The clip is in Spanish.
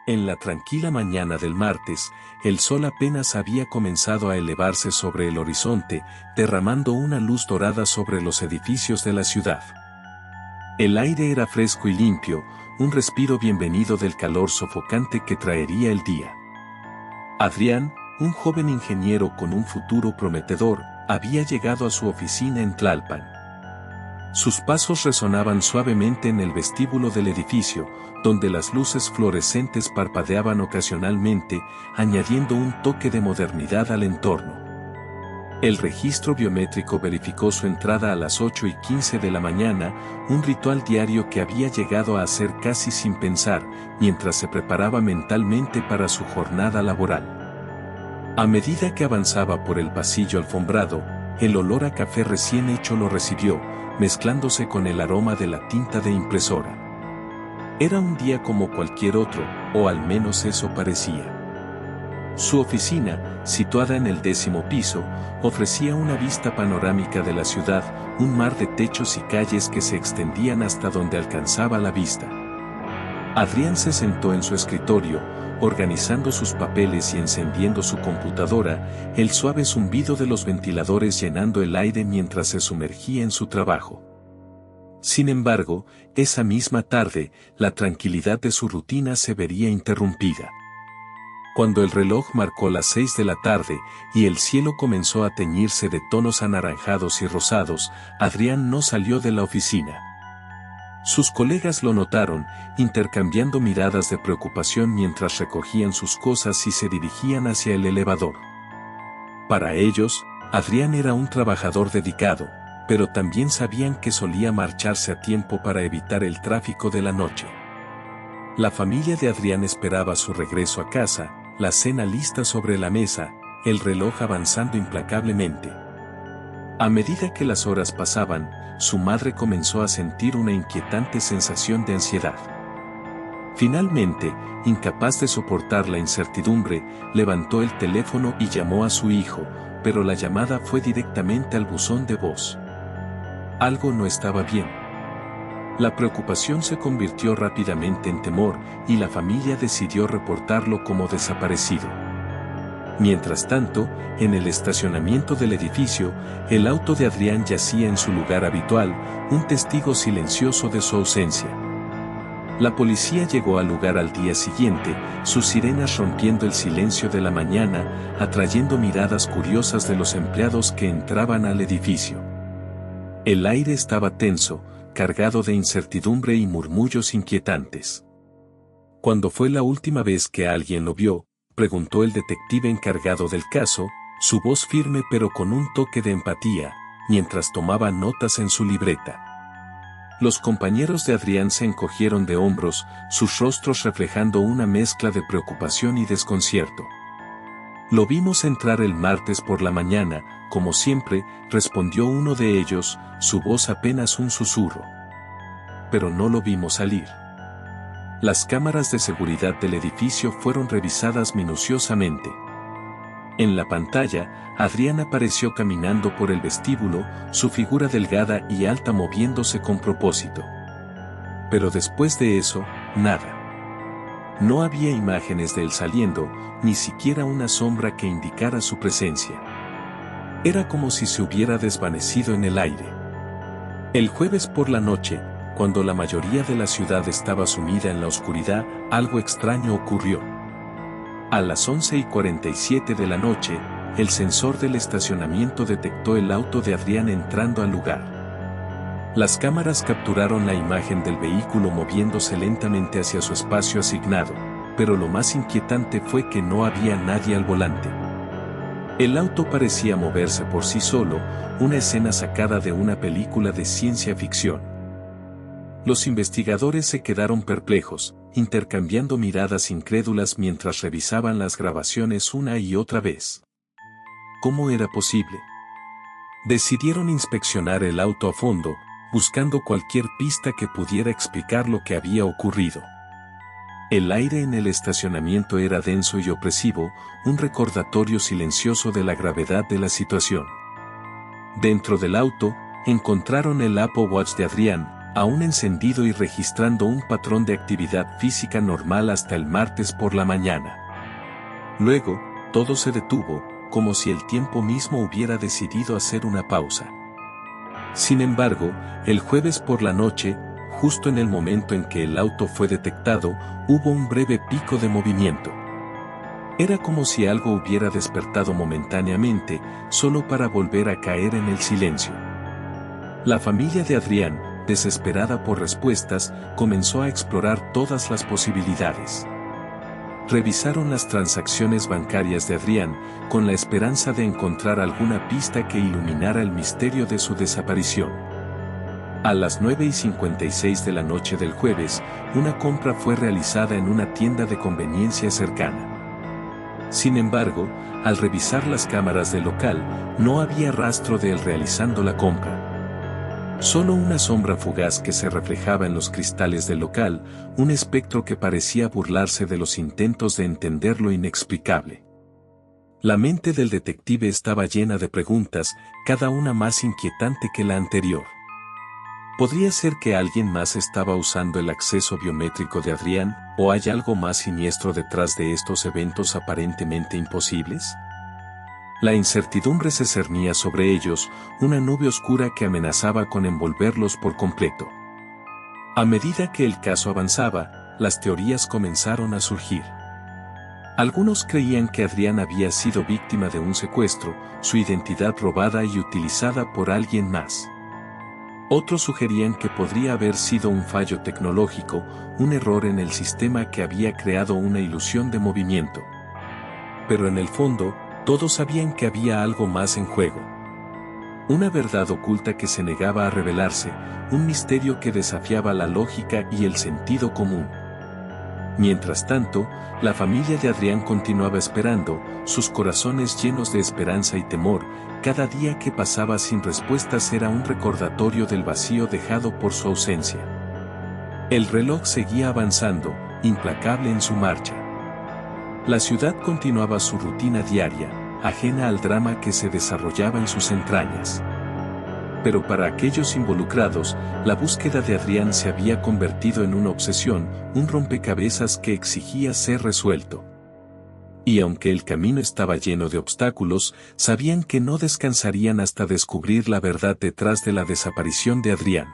En la tranquila mañana del martes, el sol apenas había comenzado a elevarse sobre el horizonte, derramando una luz dorada sobre los edificios de la ciudad. El aire era fresco y limpio, un respiro bienvenido del calor sofocante que traería el día. Adrián, un joven ingeniero con un futuro prometedor, había llegado a su oficina en Tlalpan. Sus pasos resonaban suavemente en el vestíbulo del edificio, donde las luces fluorescentes parpadeaban ocasionalmente, añadiendo un toque de modernidad al entorno. El registro biométrico verificó su entrada a las 8:15 de la mañana, un ritual diario que había llegado a hacer casi sin pensar, mientras se preparaba mentalmente para su jornada laboral. A medida que avanzaba por el pasillo alfombrado, el olor a café recién hecho lo recibió, mezclándose con el aroma de la tinta de impresora. Era un día como cualquier otro, o al menos eso parecía. Su oficina, situada en el 10º piso, ofrecía una vista panorámica de la ciudad, un mar de techos y calles que se extendían hasta donde alcanzaba la vista. Adrián se sentó en su escritorio, organizando sus papeles y encendiendo su computadora, el suave zumbido de los ventiladores llenando el aire mientras se sumergía en su trabajo. Sin embargo, esa misma tarde, la tranquilidad de su rutina se vería interrumpida. Cuando el reloj marcó las 6 de la tarde y el cielo comenzó a teñirse de tonos anaranjados y rosados, Adrián no salió de la oficina. Sus colegas lo notaron, intercambiando miradas de preocupación mientras recogían sus cosas y se dirigían hacia el elevador. Para ellos, Adrián era un trabajador dedicado, pero también sabían que solía marcharse a tiempo para evitar el tráfico de la noche. La familia de Adrián esperaba su regreso a casa, la cena lista sobre la mesa, el reloj avanzando implacablemente. A medida que las horas pasaban, su madre comenzó a sentir una inquietante sensación de ansiedad. Finalmente, incapaz de soportar la incertidumbre, levantó el teléfono y llamó a su hijo, pero la llamada fue directamente al buzón de voz. Algo no estaba bien. La preocupación se convirtió rápidamente en temor, y la familia decidió reportarlo como desaparecido. Mientras tanto, en el estacionamiento del edificio, el auto de Adrián yacía en su lugar habitual, un testigo silencioso de su ausencia. La policía llegó al lugar al día siguiente, sus sirenas rompiendo el silencio de la mañana, atrayendo miradas curiosas de los empleados que entraban al edificio. El aire estaba tenso, cargado de incertidumbre y murmullos inquietantes. ¿Cuándo fue la última vez que alguien lo vio?, preguntó el detective encargado del caso, su voz firme pero con un toque de empatía, mientras tomaba notas en su libreta. Los compañeros de Adrián se encogieron de hombros, sus rostros reflejando una mezcla de preocupación y desconcierto. Lo vimos entrar el martes por la mañana, como siempre, respondió uno de ellos, su voz apenas un susurro. Pero no lo vimos salir. Las cámaras de seguridad del edificio fueron revisadas minuciosamente. En la pantalla, Adrián apareció caminando por el vestíbulo, su figura delgada y alta moviéndose con propósito. Pero después de eso, nada. No había imágenes de él saliendo, ni siquiera una sombra que indicara su presencia. Era como si se hubiera desvanecido en el aire. El jueves por la noche, cuando la mayoría de la ciudad estaba sumida en la oscuridad, algo extraño ocurrió. A las 11:47 de la noche, el sensor del estacionamiento detectó el auto de Adrián entrando al lugar. Las cámaras capturaron la imagen del vehículo moviéndose lentamente hacia su espacio asignado, pero lo más inquietante fue que no había nadie al volante. El auto parecía moverse por sí solo, una escena sacada de una película de ciencia ficción. Los investigadores se quedaron perplejos, intercambiando miradas incrédulas mientras revisaban las grabaciones una y otra vez. ¿Cómo era posible? Decidieron inspeccionar el auto a fondo, buscando cualquier pista que pudiera explicar lo que había ocurrido. El aire en el estacionamiento era denso y opresivo, un recordatorio silencioso de la gravedad de la situación. Dentro del auto, encontraron el Apple Watch de Adrián, aún encendido y registrando un patrón de actividad física normal hasta el martes por la mañana. Luego, todo se detuvo, como si el tiempo mismo hubiera decidido hacer una pausa. Sin embargo, el jueves por la noche, justo en el momento en que el auto fue detectado, hubo un breve pico de movimiento. Era como si algo hubiera despertado momentáneamente, solo para volver a caer en el silencio. La familia de Adrián, desesperada por respuestas, comenzó a explorar todas las posibilidades. Revisaron las transacciones bancarias de Adrián, con la esperanza de encontrar alguna pista que iluminara el misterio de su desaparición. A las 9:56 de la noche del jueves, una compra fue realizada en una tienda de conveniencia cercana. Sin embargo, al revisar las cámaras del local, no había rastro de él realizando la compra. Solo una sombra fugaz que se reflejaba en los cristales del local, un espectro que parecía burlarse de los intentos de entender lo inexplicable. La mente del detective estaba llena de preguntas, cada una más inquietante que la anterior. ¿Podría ser que alguien más estaba usando el acceso biométrico de Adrián, o hay algo más siniestro detrás de estos eventos aparentemente imposibles? La incertidumbre se cernía sobre ellos, una nube oscura que amenazaba con envolverlos por completo. A medida que el caso avanzaba, las teorías comenzaron a surgir. Algunos creían que Adrián había sido víctima de un secuestro, su identidad robada y utilizada por alguien más. Otros sugerían que podría haber sido un fallo tecnológico, un error en el sistema que había creado una ilusión de movimiento. Pero en el fondo, todos sabían que había algo más en juego. Una verdad oculta que se negaba a revelarse, un misterio que desafiaba la lógica y el sentido común. Mientras tanto, la familia de Adrián continuaba esperando, sus corazones llenos de esperanza y temor. Cada día que pasaba sin respuestas era un recordatorio del vacío dejado por su ausencia. El reloj seguía avanzando, implacable en su marcha. La ciudad continuaba su rutina diaria, ajena al drama que se desarrollaba en sus entrañas. Pero para aquellos involucrados, la búsqueda de Adrián se había convertido en una obsesión, un rompecabezas que exigía ser resuelto. Y aunque el camino estaba lleno de obstáculos, sabían que no descansarían hasta descubrir la verdad detrás de la desaparición de Adrián.